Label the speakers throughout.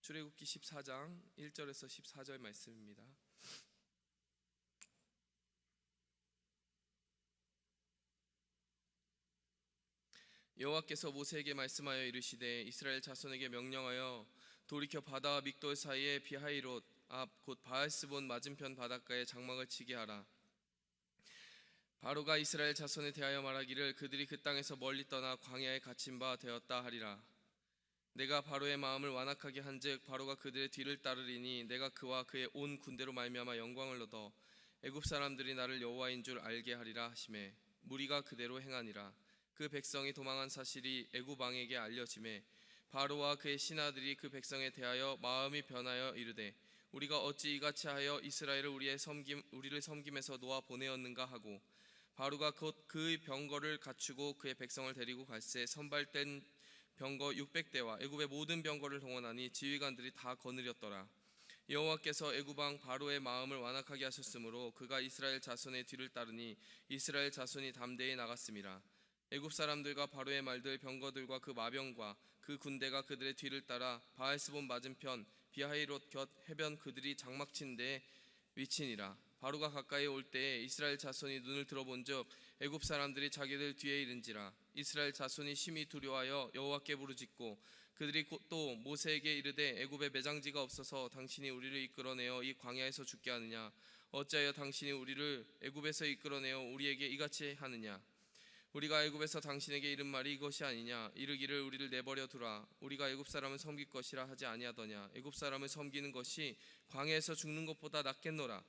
Speaker 1: 출애굽기 14장 1절에서 14절 말씀입니다. 여호와께서 모세에게 말씀하여 이르시되 이스라엘 자손에게 명령하여 돌이켜 바다와 믹돌 사이에 비하이롯 앞 곧 바알스본 맞은편 바닷가에 장막을 치게 하라. 바로가 이스라엘 자손에 대하여 말하기를 그들이 그 땅에서 멀리 떠나 광야에 갇힌 바 되었다 하리라. 내가 바로의 마음을 완악하게 한즉 바로가 그들의 뒤를 따르리니 내가 그와 그의 온 군대로 말미암아 영광을 얻어 애굽 사람들이 나를 여호와인 줄 알게 하리라 하시매 무리가 그대로 행하니라. 그 백성이 도망한 사실이 애굽 왕에게 알려지매 바로와 그의 신하들이 그 백성에 대하여 마음이 변하여 이르되 우리가 어찌 이같이 하여 이스라엘을 우리를 섬김에서 놓아 보내었는가 하고 바로가 곧 그의 병거를 갖추고 그의 백성을 데리고 갈새 선발된 병거 600대와 애굽의 모든 병거를 동원하니 지휘관들이 다 거느렸더라. 여호와께서 애굽 왕 바로의 마음을 완악하게 하셨으므로 그가 이스라엘 자손의 뒤를 따르니 이스라엘 자손이 담대히 나갔음이라. 애굽 사람들과 바로의 말들 병거들과 그 마병과 그 군대가 그들의 뒤를 따라 바알스본 맞은편 비하이롯 곁 해변 그들이 장막친 데에 위치니라. 바로가 가까이 올 때에 이스라엘 자손이 눈을 들어본즉 애굽 사람들이 자기들 뒤에 이른지라. 이스라엘 자손이 심히 두려워하여 여호와께 부르짖고 그들이 또 모세에게 이르되 애굽에 매장지가 없어서 당신이 우리를 이끌어내어 이 광야에서 죽게 하느냐? 어찌하여 당신이 우리를 애굽에서 이끌어내어 우리에게 이같이 하느냐? 우리가 애굽에서 당신에게 이른 말이 이것이 아니냐? 이르기를 우리를 내버려 두라. 우리가 애굽 사람을 섬길 것이라 하지 아니하더냐? 애굽 사람을 섬기는 것이 광야에서 죽는 것보다 낫겠노라.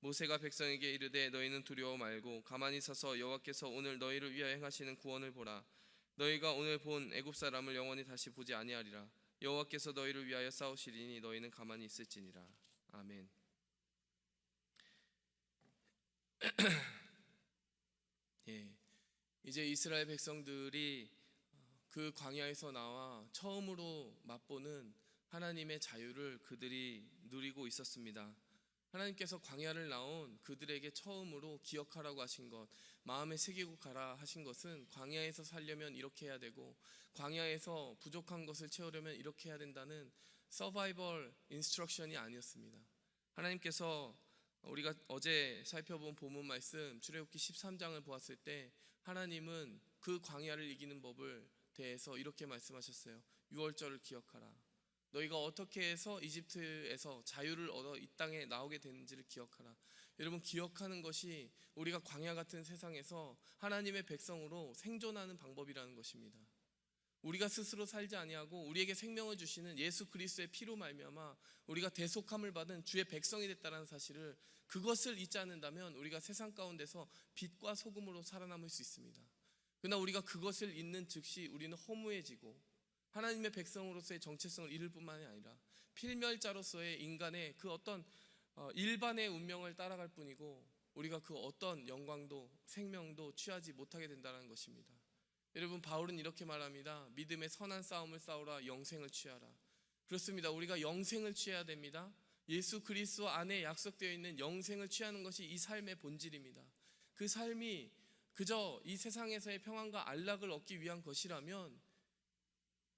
Speaker 1: 모세가 백성에게 이르되 너희는 두려워 말고 가만히 서서 여호와께서 오늘 너희를 위하여 행하시는 구원을 보라. 너희가 오늘 본 애굽 사람을 영원히 다시 보지 아니하리라. 여호와께서 너희를 위하여 싸우시리니 너희는 가만히 있을지니라. 아멘. 예, 이제 이스라엘 백성들이 그 광야에서 나와 처음으로 맛보는 하나님의 자유를 그들이 누리고 있었습니다. 하나님께서 광야를 나온 그들에게 처음으로 기억하라고 하신 것, 마음에 새기고 가라 하신 것은 광야에서 살려면 이렇게 해야 되고 광야에서 부족한 것을 채우려면 이렇게 해야 된다는 서바이벌 인스트럭션이 아니었습니다. 하나님께서 우리가 어제 살펴본 본문 말씀 출애굽기 13장을 보았을 때 하나님은 그 광야를 이기는 법을 대해서 이렇게 말씀하셨어요. 유월절을 기억하라. 너희가 어떻게 해서 이집트에서 자유를 얻어 이 땅에 나오게 되는지를 기억하라. 여러분, 기억하는 것이 우리가 광야 같은 세상에서 하나님의 백성으로 생존하는 방법이라는 것입니다. 우리가 스스로 살지 아니하고 우리에게 생명을 주시는 예수 그리스도의 피로 말미암아 우리가 대속함을 받은 주의 백성이 됐다는 사실을, 그것을 잊지 않는다면 우리가 세상 가운데서 빛과 소금으로 살아남을 수 있습니다. 그러나 우리가 그것을 잊는 즉시 우리는 허무해지고 하나님의 백성으로서의 정체성을 잃을 뿐만이 아니라 필멸자로서의 인간의 그 어떤 일반의 운명을 따라갈 뿐이고 우리가 그 어떤 영광도 생명도 취하지 못하게 된다는 것입니다. 여러분, 바울은 이렇게 말합니다. 믿음의 선한 싸움을 싸우라, 영생을 취하라. 그렇습니다. 우리가 영생을 취해야 됩니다. 예수 그리스도 안에 약속되어 있는 영생을 취하는 것이 이 삶의 본질입니다. 그 삶이 그저 이 세상에서의 평안과 안락을 얻기 위한 것이라면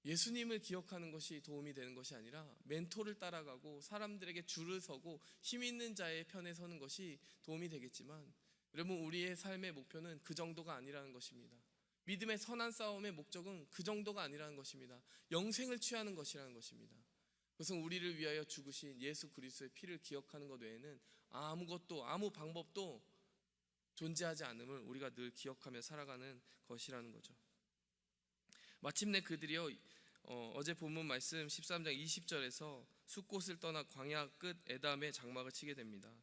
Speaker 1: 예수님을 기억하는 것이 도움이 되는 것이 아니라 멘토를 따라가고 사람들에게 줄을 서고 힘 있는 자의 편에 서는 것이 도움이 되겠지만, 여러분, 우리의 삶의 목표는 그 정도가 아니라는 것입니다. 믿음의 선한 싸움의 목적은 그 정도가 아니라는 것입니다. 영생을 취하는 것이라는 것입니다. 그것은 우리를 위하여 죽으신 예수 그리스도의 피를 기억하는 것 외에는 아무것도, 아무 방법도 존재하지 않음을 우리가 늘 기억하며 살아가는 것이라는 거죠. 마침내 그들이요, 어제 본문 말씀 13장 20절에서 숫곳을 떠나 광야 끝 에담에 장막을 치게 됩니다.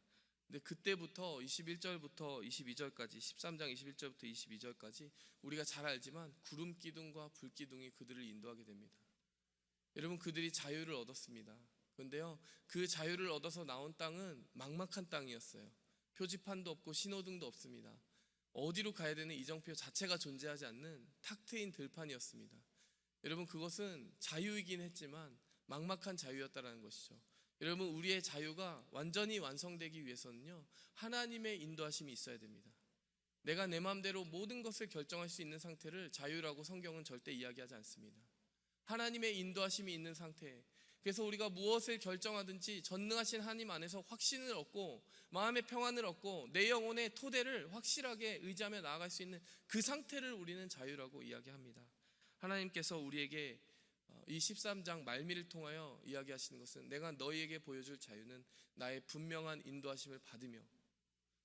Speaker 1: 근데 그때부터 21절부터 22절까지, 13장 21절부터 22절까지 우리가 잘 알지만 구름 기둥과 불 기둥이 그들을 인도하게 됩니다. 여러분, 그들이 자유를 얻었습니다. 그런데요, 그 자유를 얻어서 나온 땅은 막막한 땅이었어요. 표지판도 없고 신호등도 없습니다. 어디로 가야 되는 이정표 자체가 존재하지 않는 탁 트인 들판이었습니다. 여러분, 그것은 자유이긴 했지만 막막한 자유였다는 것이죠. 여러분, 우리의 자유가 완전히 완성되기 위해서는요, 하나님의 인도하심이 있어야 됩니다. 내가 내 마음대로 모든 것을 결정할 수 있는 상태를 자유라고 성경은 절대 이야기하지 않습니다. 하나님의 인도하심이 있는 상태, 그래서 우리가 무엇을 결정하든지 전능하신 하나님 안에서 확신을 얻고 마음의 평안을 얻고 내 영혼의 토대를 확실하게 의지하며 나아갈 수 있는 그 상태를 우리는 자유라고 이야기합니다. 하나님께서 우리에게 이 13장 말미를 통하여 이야기하시는 것은 내가 너희에게 보여줄 자유는 나의 분명한 인도하심을 받으며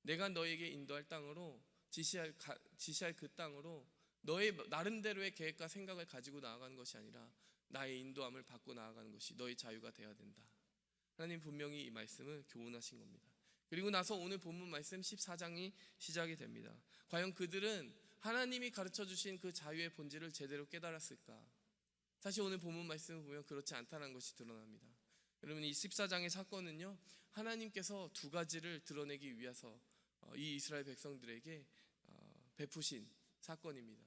Speaker 1: 내가 너희에게 인도할 땅으로 지시할 그 땅으로 너의 나름대로의 계획과 생각을 가지고 나아가는 것이 아니라 나의 인도함을 받고 나아가는 것이 너의 자유가 되어야 된다. 하나님 분명히 이 말씀을 교훈하신 겁니다. 그리고 나서 오늘 본문 말씀 14장이 시작이 됩니다. 과연 그들은 하나님이 가르쳐 주신 그 자유의 본질을 제대로 깨달았을까? 사실 오늘 본문 말씀을 보면 그렇지 않다는 것이 드러납니다. 여러분, 이 14장의 사건은요, 하나님께서 두 가지를 드러내기 위해서 이 이스라엘 백성들에게 베푸신 사건입니다.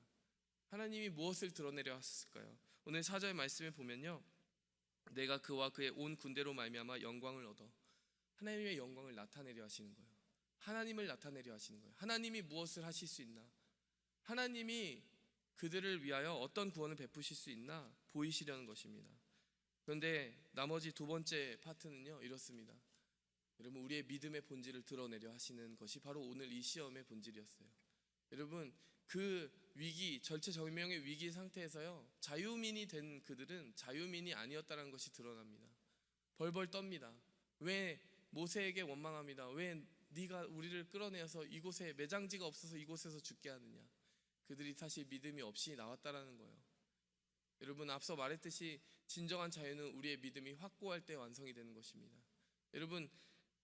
Speaker 1: 하나님이 무엇을 드러내려 하셨을까요? 오늘 4절 말씀에 보면요, 내가 그와 그의 온 군대로 말미암아 영광을 얻어, 하나님의 영광을 나타내려 하시는 거예요. 하나님을 나타내려 하시는 거예요. 하나님이 무엇을 하실 수 있나? 하나님이 그들을 위하여 어떤 구원을 베푸실 수 있나 보이시려는 것입니다. 그런데 나머지 두 번째 파트는요, 이렇습니다. 여러분, 우리의 믿음의 본질을 드러내려 하시는 것이 바로 오늘 이 시험의 본질이었어요. 여러분, 그 위기, 절체절명의 위기 상태에서요, 자유민이 된 그들은 자유민이 아니었다는 것이 드러납니다. 벌벌 떱니다. 왜 모세에게 원망합니다. 왜 네가 우리를 끌어내어서 이곳에 매장지가 없어서 이곳에서 죽게 하느냐. 그들이 사실 믿음이 없이 나왔다라는 거예요. 여러분, 앞서 말했듯이 진정한 자유는 우리의 믿음이 확고할 때 완성이 되는 것입니다. 여러분,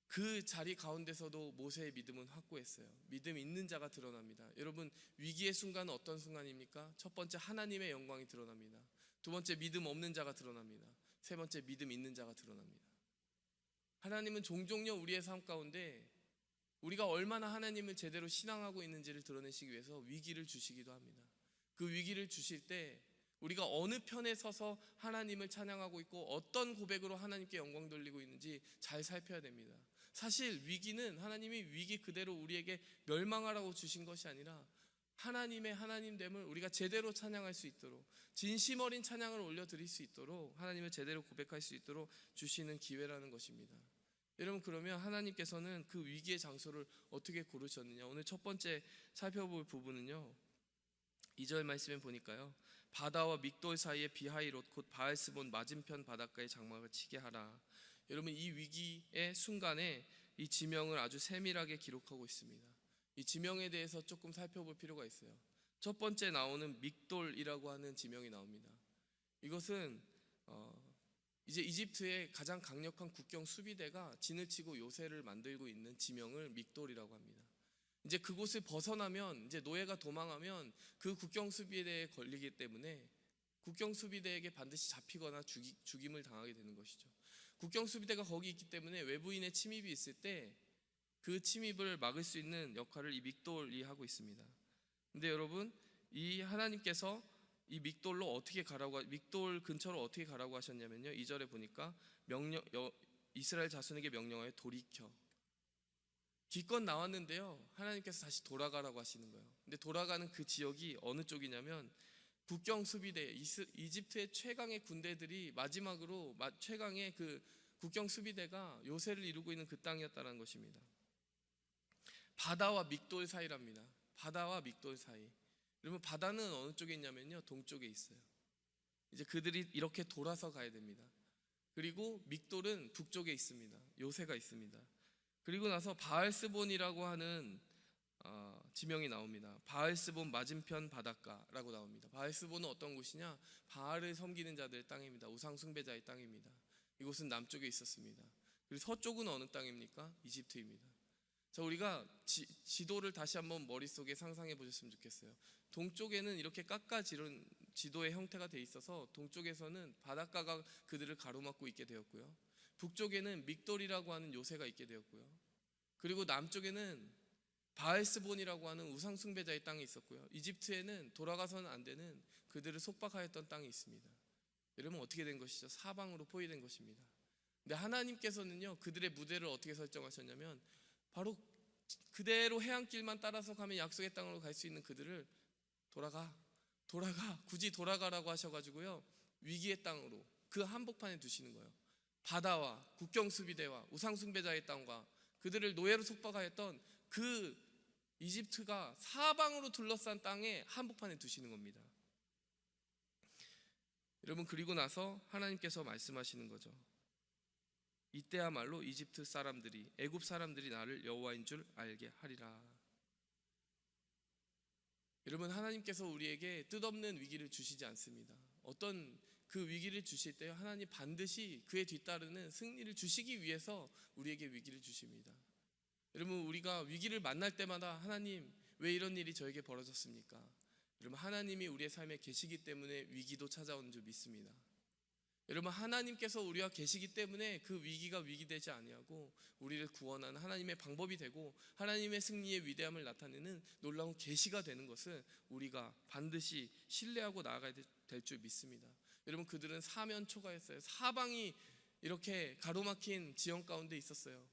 Speaker 1: 그 자리 가운데서도 모세의 믿음은 확고했어요. 믿음 있는 자가 드러납니다. 여러분, 위기의 순간은 어떤 순간입니까? 첫 번째, 하나님의 영광이 드러납니다. 두 번째, 믿음 없는 자가 드러납니다. 세 번째, 믿음 있는 자가 드러납니다. 하나님은 종종요, 우리의 삶 가운데 우리가 얼마나 하나님을 제대로 신앙하고 있는지를 드러내시기 위해서 위기를 주시기도 합니다. 그 위기를 주실 때 우리가 어느 편에 서서 하나님을 찬양하고 있고 어떤 고백으로 하나님께 영광 돌리고 있는지 잘 살펴야 됩니다. 사실 위기는 하나님이 위기 그대로 우리에게 멸망하라고 주신 것이 아니라 하나님의 하나님됨을 우리가 제대로 찬양할 수 있도록, 진심 어린 찬양을 올려드릴 수 있도록, 하나님을 제대로 고백할 수 있도록 주시는 기회라는 것입니다. 여러분, 그러면 하나님께서는 그 위기의 장소를 어떻게 고르셨느냐? 오늘 첫 번째 살펴볼 부분은요, 2절 말씀에 보니까요, 바다와 믹돌 사이에 비하이롯 곧 바알스본 맞은편 바닷가에 장막을 치게 하라. 여러분, 이 위기의 순간에 이 지명을 아주 세밀하게 기록하고 있습니다. 이 지명에 대해서 조금 살펴볼 필요가 있어요. 첫 번째 나오는 믹돌이라고 하는 지명이 나옵니다. 이것은 이제 이집트의 가장 강력한 국경 수비대가 진을 치고 요새를 만들고 있는 지명을 믹돌이라고 합니다. 이제 그곳을 벗어나면, 이제 노예가 도망하면 그 국경 수비대에 걸리기 때문에 국경 수비대에게 반드시 잡히거나 죽임을 당하게 되는 것이죠. 국경 수비대가 거기 있기 때문에 외부인의 침입이 있을 때 그 침입을 막을 수 있는 역할을 이 믹돌이 하고 있습니다. 근데 여러분, 이 하나님께서 이 믹돌로 어떻게 가라고, 믹돌 근처로 어떻게 가라고 하셨냐면요, 2절에 보니까 이스라엘 자손에게 명령하여 돌이켜. 기껏 나왔는데요, 하나님께서 다시 돌아가라고 하시는 거예요. 근데 돌아가는 그 지역이 어느 쪽이냐면 국경 수비대, 이집트의 최강의 군대들이 마지막으로 최강의 그 국경 수비대가 요새를 이루고 있는 그 땅이었다는 것입니다. 바다와 믹돌 사이랍니다. 바다와 믹돌 사이. 여러분, 바다는 어느 쪽에 있냐면요, 동쪽에 있어요. 이제 그들이 이렇게 돌아서 가야 됩니다. 그리고 믹돌은 북쪽에 있습니다. 요새가 있습니다. 그리고 나서 바알스본이라고 하는 지명이 나옵니다. 바알스본 맞은편 바닷가라고 나옵니다. 바알스본은 어떤 곳이냐? 바알을 섬기는 자들의 땅입니다. 우상 숭배자의 땅입니다. 이곳은 남쪽에 있었습니다. 그리고 서쪽은 어느 땅입니까? 이집트입니다. 자, 우리가 지도를 다시 한번 머릿속에 상상해 보셨으면 좋겠어요. 동쪽에는 이렇게 깎아지른 지도의 형태가 돼 있어서 동쪽에서는 바닷가가 그들을 가로막고 있게 되었고요. 북쪽에는 믹돌이라고 하는 요새가 있게 되었고요. 그리고 남쪽에는 바알스본이라고 하는 우상 숭배자의 땅이 있었고요. 이집트에는 돌아가서는 안 되는 그들을 속박하였던 땅이 있습니다. 여러분, 어떻게 된 것이죠? 사방으로 포위된 것입니다. 근데 하나님께서는요, 그들의 무대를 어떻게 설정하셨냐면 바로 그대로 해안길만 따라서 가면 약속의 땅으로 갈 수 있는 그들을 굳이 돌아가라고 하셔가지고요, 위기의 땅으로, 그 한복판에 두시는 거예요. 바다와 국경수비대와 우상숭배자의 땅과 그들을 노예로 속박하였던 그 이집트가 사방으로 둘러싼 땅에 한복판에 두시는 겁니다. 여러분, 그리고 나서 하나님께서 말씀하시는 거죠. 이때야말로 이집트 사람들이, 애굽 사람들이 나를 여호와인 줄 알게 하리라. 여러분, 하나님께서 우리에게 뜻없는 위기를 주시지 않습니다. 어떤 그 위기를 주실 때 하나님 반드시 그에 뒤따르는 승리를 주시기 위해서 우리에게 위기를 주십니다. 여러분, 우리가 위기를 만날 때마다 하나님 왜 이런 일이 저에게 벌어졌습니까? 여러분, 하나님이 우리의 삶에 계시기 때문에 위기도 찾아오는 줄 믿습니다. 여러분, 하나님께서 우리와 계시기 때문에 그 위기가 위기되지 아니하고 우리를 구원하는 하나님의 방법이 되고 하나님의 승리의 위대함을 나타내는 놀라운 계시가 되는 것을 우리가 반드시 신뢰하고 나아가야 될 줄 믿습니다. 여러분, 그들은 사면 초가였어요. 사방이 이렇게 가로막힌 지형 가운데 있었어요.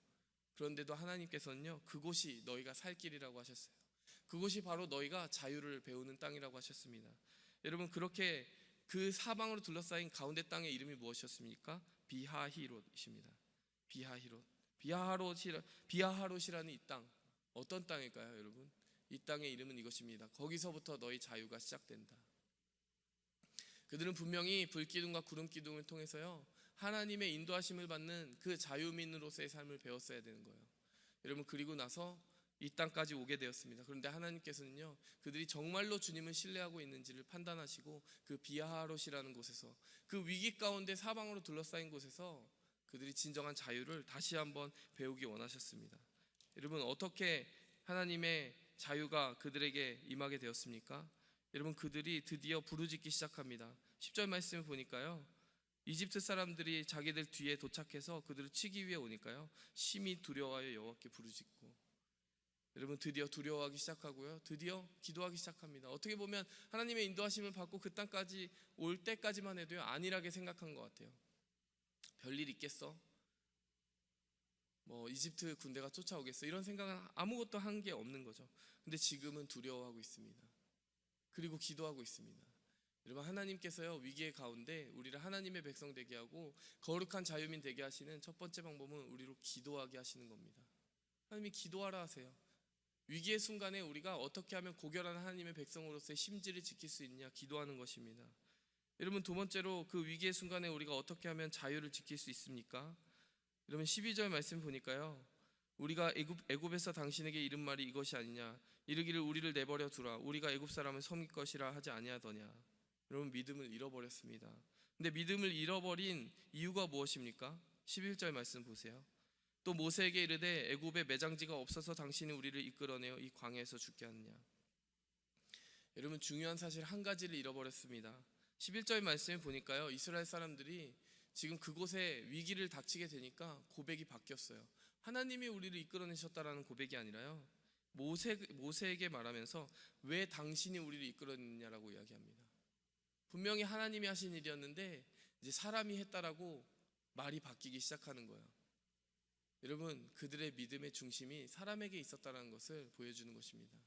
Speaker 1: 그런데도 하나님께서는요, 그곳이 너희가 살 길이라고 하셨어요. 그곳이 바로 너희가 자유를 배우는 땅이라고 하셨습니다. 여러분, 그렇게 그 사방으로 둘러싸인 가운데 땅의 이름이 무엇이었습니까? 비하히롯입니다. 비하하롯이라는 이 땅, 어떤 땅일까요, 여러분? 이 땅의 이름은 이것입니다. 거기서부터 너희 자유가 시작된다. 그들은 분명히 불기둥과 구름기둥을 통해서요, 하나님의 인도하심을 받는 그 자유민으로서의 삶을 배웠어야 되는 거예요. 여러분, 그리고 나서 이 땅까지 오게 되었습니다. 그런데 하나님께서는요, 그들이 정말로 주님을 신뢰하고 있는지를 판단하시고 그 비하하롯이라는 곳에서, 그 위기 가운데 사방으로 둘러싸인 곳에서 그들이 진정한 자유를 다시 한번 배우기 원하셨습니다. 여러분, 어떻게 하나님의 자유가 그들에게 임하게 되었습니까? 여러분, 그들이 드디어 부르짖기 시작합니다. 10절 말씀을 보니까요, 이집트 사람들이 자기들 뒤에 도착해서 그들을 치기 위해 오니까요, 심히 두려워하여 여호와께 부르짖고, 여러분, 드디어 두려워하기 시작하고요, 드디어 기도하기 시작합니다. 어떻게 보면 하나님의 인도하심을 받고 그 땅까지 올 때까지만 해도요, 안일하게 생각한 것 같아요. 별일 있겠어? 뭐 이집트 군대가 쫓아오겠어? 이런 생각은 아무것도 한 게 없는 거죠. 근데 지금은 두려워하고 있습니다. 그리고 기도하고 있습니다. 여러분, 하나님께서요, 위기의 가운데 우리를 하나님의 백성 되게 하고 거룩한 자유민 되게 하시는 첫 번째 방법은 우리로 기도하게 하시는 겁니다. 하나님이 기도하라 하세요. 위기의 순간에 우리가 어떻게 하면 고결한 하나님의 백성으로서의 심지를 지킬 수 있느냐, 기도하는 것입니다. 여러분, 두 번째로 그 위기의 순간에 우리가 어떻게 하면 자유를 지킬 수 있습니까? 여러분, 12절 말씀 보니까요, 우리가 애굽에서 당신에게 이른 말이 이것이 아니냐, 이르기를 우리를 내버려 두라, 우리가 애굽 사람을 섬길 것이라 하지 아니하더냐. 여러분, 믿음을 잃어버렸습니다. 근데 믿음을 잃어버린 이유가 무엇입니까? 11절 말씀 보세요. 또 모세에게 이르되 애굽에 매장지가 없어서 당신이 우리를 이끌어내어 이 광야에서 죽게 하느냐. 여러분, 중요한 사실 한 가지를 잃어버렸습니다. 11절 말씀을 보니까요, 이스라엘 사람들이 지금 그곳에 위기를 닥치게 되니까 고백이 바뀌었어요. 하나님이 우리를 이끌어내셨다라는 고백이 아니라요, 모세에게 말하면서 왜 당신이 우리를 이끌어냈냐라고 이야기합니다. 분명히 하나님이 하신 일이었는데 이제 사람이 했다라고 말이 바뀌기 시작하는 거예요. 여러분, 그들의 믿음의 중심이 사람에게 있었다는 것을 보여주는 것입니다.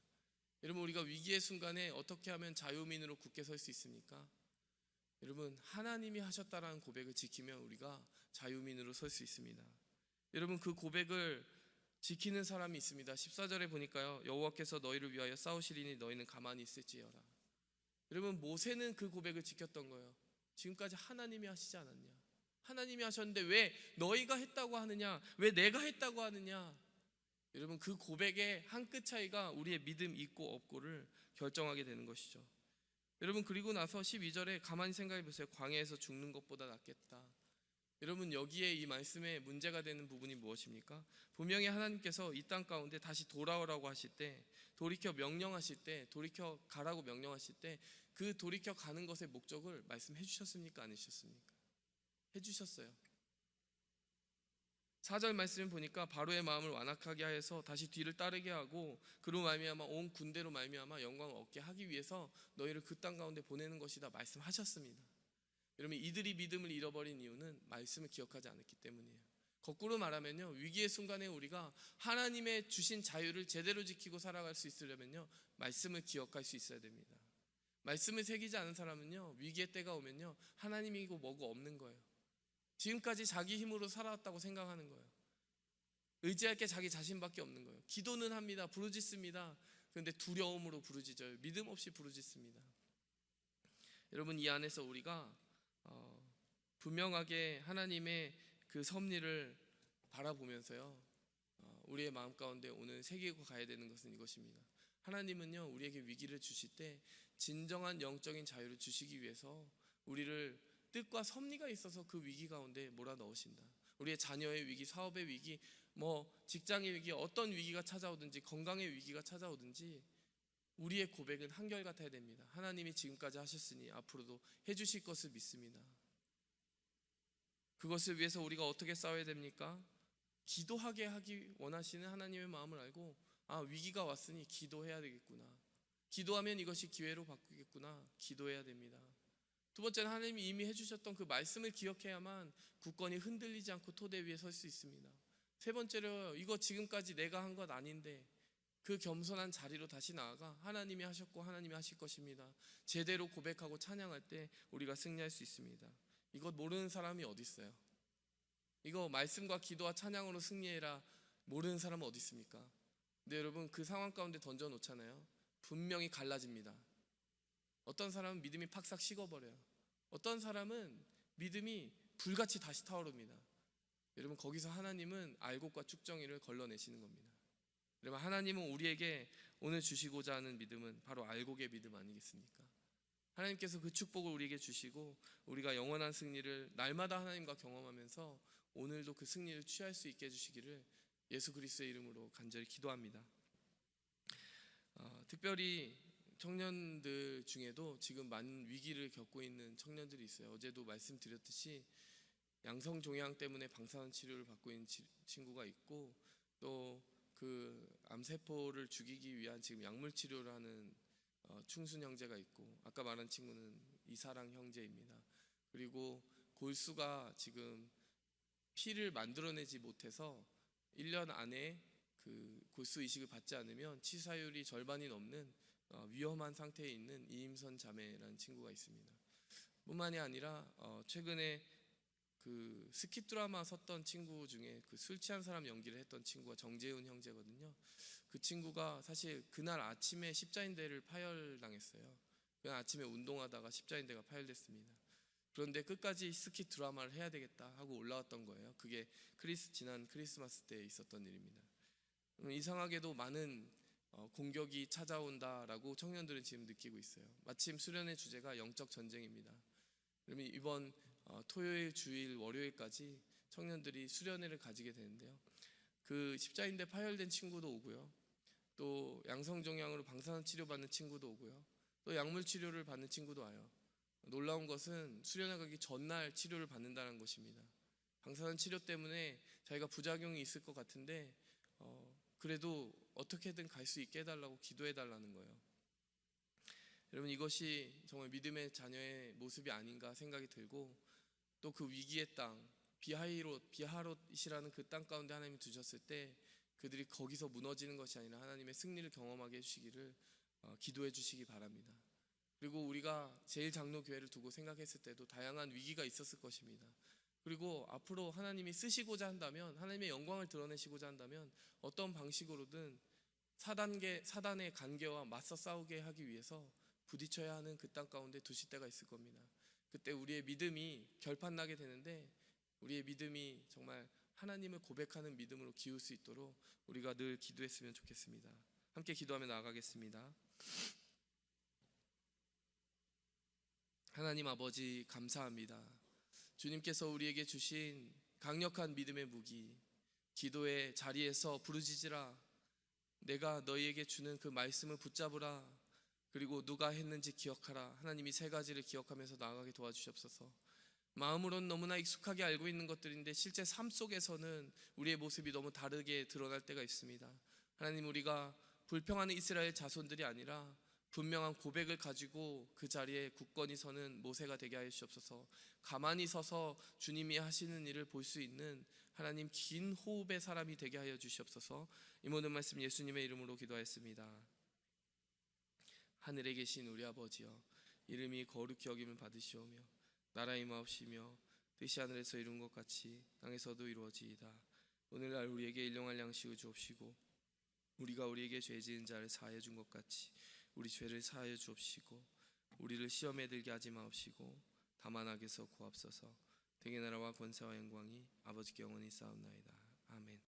Speaker 1: 여러분, 우리가 위기의 순간에 어떻게 하면 자유민으로 굳게 설 수 있습니까? 여러분, 하나님이 하셨다라는 고백을 지키면 우리가 자유민으로 설 수 있습니다. 여러분, 그 고백을 지키는 사람이 있습니다. 14절에 보니까요, 여호와께서 너희를 위하여 싸우시리니 너희는 가만히 있을지어라. 여러분, 모세는 그 고백을 지켰던 거예요. 지금까지 하나님이 하시지 않았냐? 하나님이 하셨는데 왜 너희가 했다고 하느냐? 왜 내가 했다고 하느냐? 여러분, 그 고백의 한 끗 차이가 우리의 믿음 있고 없고를 결정하게 되는 것이죠. 여러분, 그리고 나서 12절에 가만히 생각해 보세요. 광야에서 죽는 것보다 낫겠다. 여러분, 여기에 이 말씀에 문제가 되는 부분이 무엇입니까? 분명히 하나님께서 이 땅 가운데 다시 돌아오라고 하실 때, 돌이켜 명령하실 때, 돌이켜 가라고 명령하실 때, 그 돌이켜 가는 것의 목적을 말씀해 주셨습니까? 안 해주셨습니까? 해주셨어요. 4절 말씀을 보니까 바로의 마음을 완악하게 하여서 다시 뒤를 따르게 하고 그로 말미암아 온 군대로 말미암아 영광을 얻게 하기 위해서 너희를 그 땅 가운데 보내는 것이다 말씀하셨습니다. 여러분, 이들이 믿음을 잃어버린 이유는 말씀을 기억하지 않았기 때문이에요. 거꾸로 말하면요, 위기의 순간에 우리가 하나님의 주신 자유를 제대로 지키고 살아갈 수 있으려면요, 말씀을 기억할 수 있어야 됩니다. 말씀을 새기지 않은 사람은요, 위기의 때가 오면요, 하나님이고 뭐고 없는 거예요. 지금까지 자기 힘으로 살아왔다고 생각하는 거예요. 의지할 게 자기 자신밖에 없는 거예요. 기도는 합니다. 부르짖습니다. 그런데 두려움으로 부르짖어요. 믿음 없이 부르짖습니다. 여러분, 이 안에서 우리가 분명하게 하나님의 그 섭리를 바라보면서요, 우리의 마음 가운데 오늘 새기고 가야 되는 것은 이것입니다. 하나님은요, 우리에게 위기를 주실 때 진정한 영적인 자유를 주시기 위해서 우리를 뜻과 섭리가 있어서 그 위기 가운데 몰아넣으신다. 우리의 자녀의 위기, 사업의 위기, 직장의 위기, 어떤 위기가 찾아오든지, 건강의 위기가 찾아오든지 우리의 고백은 한결같아야 됩니다. 하나님이 지금까지 하셨으니 앞으로도 해주실 것을 믿습니다. 그것을 위해서 우리가 어떻게 싸워야 됩니까? 기도하게 하기 원하시는 하나님의 마음을 알고, 위기가 왔으니 기도해야 되겠구나, 기도하면 이것이 기회로 바꾸겠구나, 기도해야 됩니다. 두 번째는 하나님이 이미 해주셨던 그 말씀을 기억해야만 굳건히 흔들리지 않고 토대 위에 설 수 있습니다. 세 번째로, 이거 지금까지 내가 한 것 아닌데 그 겸손한 자리로 다시 나아가 하나님이 하셨고 하나님이 하실 것입니다, 제대로 고백하고 찬양할 때 우리가 승리할 수 있습니다. 이것 모르는 사람이 어디 있어요? 이거 말씀과 기도와 찬양으로 승리해라 모르는 사람은 어디 있습니까? 근데 여러분, 그 상황 가운데 던져 놓잖아요. 분명히 갈라집니다. 어떤 사람은 믿음이 팍싹 식어버려요. 어떤 사람은 믿음이 불같이 다시 타오릅니다. 여러분, 거기서 하나님은 알곡과 쭉정이를 걸러내시는 겁니다. 여러분, 하나님은 우리에게 오늘 주시고자 하는 믿음은 바로 알곡의 믿음 아니겠습니까? 하나님께서 그 축복을 우리에게 주시고 우리가 영원한 승리를 날마다 하나님과 경험하면서 오늘도 그 승리를 취할 수 있게 해주시기를 예수 그리스도의 이름으로 간절히 기도합니다. 특별히 청년들 중에도 지금 많은 위기를 겪고 있는 청년들이 있어요. 어제도 말씀드렸듯이 양성종양 때문에 방사선 치료를 받고 있는 친구가 있고, 또 그 암세포를 죽이기 위한 지금 약물 치료를 하는 충순 형제가 있고, 아까 말한 친구는 이사랑 형제입니다. 그리고 골수가 지금 피를 만들어내지 못해서 1년 안에 그 골수 이식을 받지 않으면 치사율이 절반이 넘는 위험한 상태에 있는 이임선 자매라는 친구가 있습니다. 뿐만이 아니라 최근에 그 스킵 드라마 섰던 친구 중에 그 술 취한 사람 연기를 했던 친구가 정재훈 형제거든요. 그 친구가 사실 그날 아침에 십자인대를 파열당했어요. 그날 아침에 운동하다가 십자인대가 파열됐습니다. 그런데 끝까지 스킵 드라마를 해야 되겠다 하고 올라왔던 거예요. 그게 지난 크리스마스 때 있었던 일입니다. 이상하게도 많은 공격이 찾아온다라고 청년들은 지금 느끼고 있어요. 마침 수련의 주제가 영적 전쟁입니다. 그러면 이번 토요일, 주일, 월요일까지 청년들이 수련회를 가지게 되는데요. 그 십자인대 파열된 친구도 오고요, 또 양성종양으로 방사선 치료받는 친구도 오고요, 또 약물 치료를 받는 친구도 와요. 놀라운 것은 수련회 가기 전날 치료를 받는다는 것입니다. 방사선 치료 때문에 자기가 부작용이 있을 것 같은데 그래도 어떻게든 갈 수 있게 해달라고 기도해달라는 거예요. 여러분, 이것이 정말 믿음의 자녀의 모습이 아닌가 생각이 들고, 또 그 위기의 땅 비하롯이라는 그 땅 가운데 하나님이 두셨을 때 그들이 거기서 무너지는 것이 아니라 하나님의 승리를 경험하게 해주시기를 기도해 주시기 바랍니다. 그리고 우리가 제일장로교회를 두고 생각했을 때도 다양한 위기가 있었을 것입니다. 그리고 앞으로 하나님이 쓰시고자 한다면, 하나님의 영광을 드러내시고자 한다면 어떤 방식으로든 사단의 간계와 맞서 싸우게 하기 위해서 부딪혀야 하는 그 땅 가운데 두실 때가 있을 겁니다. 그때 우리의 믿음이 결판나게 되는데, 우리의 믿음이 정말 하나님을 고백하는 믿음으로 기울 수 있도록 우리가 늘 기도했으면 좋겠습니다. 함께 기도하며 나아가겠습니다. 하나님 아버지, 감사합니다. 주님께서 우리에게 주신 강력한 믿음의 무기, 기도의 자리에서 부르짖으라, 내가 너희에게 주는 그 말씀을 붙잡으라, 그리고 누가 했는지 기억하라. 하나님이 세 가지를 기억하면서 나아가게 도와주시옵소서. 마음으로는 너무나 익숙하게 알고 있는 것들인데 실제 삶 속에서는 우리의 모습이 너무 다르게 드러날 때가 있습니다. 하나님, 우리가 불평하는 이스라엘 자손들이 아니라 분명한 고백을 가지고 그 자리에 굳건히 서는 모세가 되게 하여 주시옵소서. 가만히 서서 주님이 하시는 일을 볼 수 있는 하나님 긴 호흡의 사람이 되게 하여 주시옵소서. 이 모든 말씀 예수님의 이름으로 기도하였습니다. 하늘에 계신 우리 아버지여, 이름이 거룩히 여김을 받으시오며 나라의 임하옵시며 뜻이 하늘에서 이룬 것 같이 땅에서도 이루어지이다. 오늘날 우리에게 일용할 양식을 주옵시고 우리가 우리에게 죄 지은 자를 사하여 준 것 같이 우리 죄를 사하여 주옵시고 우리를 시험에 들게 하지 마옵시고 다만 악에서 구하옵소서. 대개 나라와 권세와 영광이 아버지께 영원히 쌓옵나이다. 아멘.